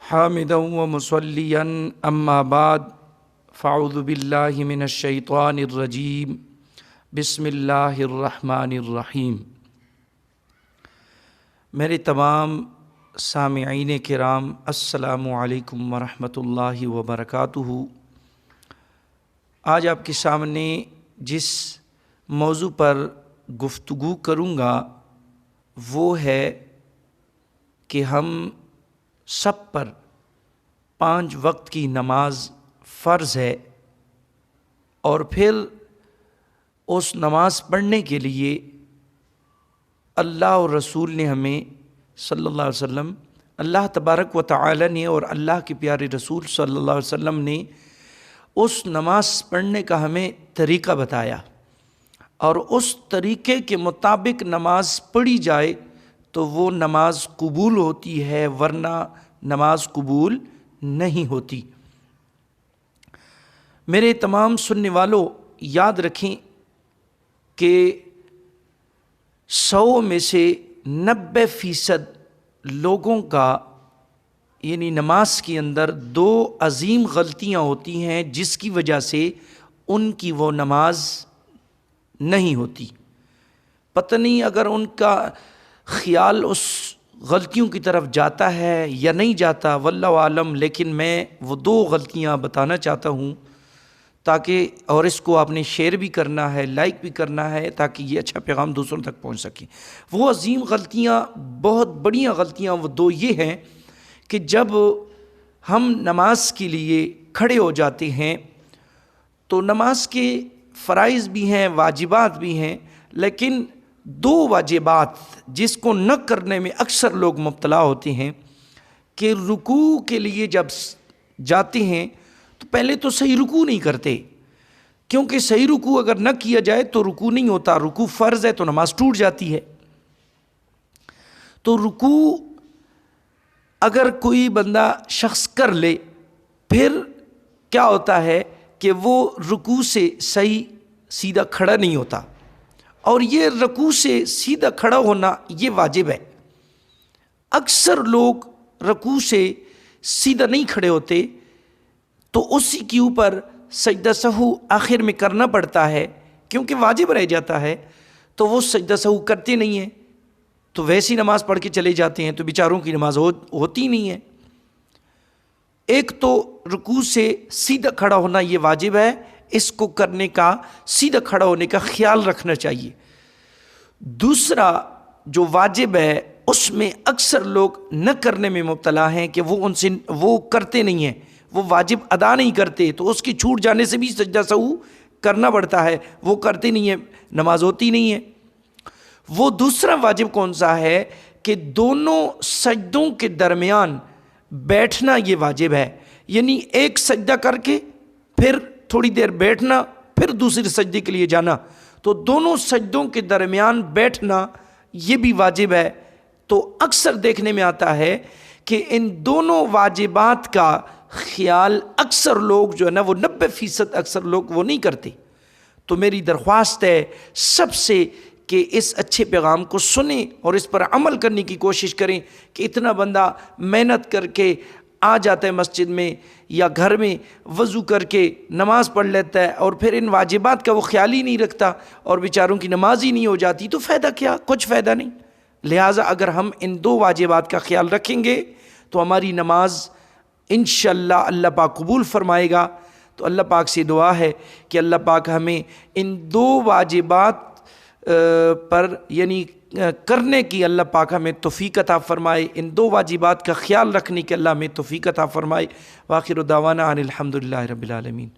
حامدا و مصلیا اما بعد فاعوذ باللہ من الشیطان الرجیم بسم اللہ الرحمن الرحیم۔ میرے تمام سامعین کرام السلام علیکم ورحمۃ اللہ وبرکاتہ۔ آج آپ کے سامنے جس موضوع پر گفتگو کروں گا وہ ہے کہ ہم سب پر 5 وقت کی نماز فرض ہے، اور پھر اس نماز پڑھنے کے لیے اللہ اور رسول نے ہمیں صلی اللہ علیہ وسلم، اللہ تبارک و تعالی نے اور اللہ کے پیارے رسول صلی اللہ علیہ وسلم نے اس نماز پڑھنے کا ہمیں طریقہ بتایا، اور اس طریقے کے مطابق نماز پڑھی جائے تو وہ نماز قبول ہوتی ہے، ورنہ نماز قبول نہیں ہوتی۔ میرے تمام سننے والوں یاد رکھیں کہ 100 میں سے 90% لوگوں کا یعنی نماز کے اندر 2 عظیم غلطیاں ہوتی ہیں جس کی وجہ سے ان کی وہ نماز نہیں ہوتی۔ پتہ نہیں اگر ان کا خیال اس غلطیوں کی طرف جاتا ہے یا نہیں جاتا، واللہ عالم، لیکن میں وہ 2 غلطیاں بتانا چاہتا ہوں تاکہ، اور اس کو آپ نے شیئر بھی کرنا ہے، لائک بھی کرنا ہے تاکہ یہ اچھا پیغام دوسروں تک پہنچ سکے۔ وہ عظیم غلطیاں، بہت بڑیاں غلطیاں، وہ 2 یہ ہیں کہ جب ہم نماز کے لیے کھڑے ہو جاتے ہیں تو نماز کے فرائض بھی ہیں، واجبات بھی ہیں، لیکن 2 واجبات جس کو نہ کرنے میں اکثر لوگ مبتلا ہوتے ہیں کہ رکوع کے لیے جب جاتے ہیں تو پہلے تو صحیح رکوع نہیں کرتے، کیونکہ صحیح رکوع اگر نہ کیا جائے تو رکوع نہیں ہوتا، رکوع فرض ہے تو نماز ٹوٹ جاتی ہے۔ تو رکوع اگر کوئی بندہ شخص کر لے، پھر کیا ہوتا ہے کہ وہ رکوع سے صحیح سیدھا کھڑا نہیں ہوتا، اور یہ رکوع سے سیدھا کھڑا ہونا یہ واجب ہے۔ اکثر لوگ رکوع سے سیدھا نہیں کھڑے ہوتے تو اسی کے اوپر سجدہ سہو آخر میں کرنا پڑتا ہے، کیونکہ واجب رہ جاتا ہے، تو وہ سجدہ سہو کرتے نہیں ہیں، تو ویسی نماز پڑھ کے چلے جاتے ہیں، تو بیچاروں کی نماز ہوتی نہیں ہے۔ ایک تو رکوع سے سیدھا کھڑا ہونا یہ واجب ہے، اس کو کرنے کا، سیدھا کھڑا ہونے کا خیال رکھنا چاہیے۔ دوسرا جو واجب ہے اس میں اکثر لوگ نہ کرنے میں مبتلا ہیں کہ وہ کرتے نہیں ہیں، وہ واجب ادا نہیں کرتے، تو اس کی چھوٹ جانے سے بھی سجدہ سہو کرنا پڑتا ہے، وہ کرتے نہیں ہیں، نماز ہوتی نہیں ہے۔ وہ دوسرا واجب کون سا ہے کہ دونوں سجدوں کے درمیان بیٹھنا یہ واجب ہے، یعنی ایک سجدہ کر کے پھر تھوڑی دیر بیٹھنا، پھر دوسرے سجدے کے لیے جانا، تو دونوں سجدوں کے درمیان بیٹھنا یہ بھی واجب ہے۔ تو اکثر دیکھنے میں آتا ہے کہ ان دونوں واجبات کا خیال اکثر لوگ جو ہے نا، وہ 90% اکثر لوگ وہ نہیں کرتے۔ تو میری درخواست ہے سب سے کہ اس اچھے پیغام کو سنیں اور اس پر عمل کرنے کی کوشش کریں کہ اتنا بندہ محنت کر کے آ جاتا ہے مسجد میں یا گھر میں، وضو کر کے نماز پڑھ لیتا ہے، اور پھر ان واجبات کا وہ خیال ہی نہیں رکھتا اور بیچاروں کی نماز ہی نہیں ہو جاتی، تو فائدہ کیا؟ کچھ فائدہ نہیں۔ لہٰذا اگر ہم ان 2 واجبات کا خیال رکھیں گے تو ہماری نماز انشاءاللہ اللہ پاک قبول فرمائے گا۔ تو اللہ پاک سے دعا ہے کہ اللہ پاک ہمیں ان 2 واجبات پر یعنی کرنے کی اللہ پاک ہمیں توفیق عطا فرمائے، ان 2 واجبات کا خیال رکھنے کے اللہ ہمیں توفیق عطا فرمائے۔ وآخر دعوانا ان الحمدللہ رب العالمین۔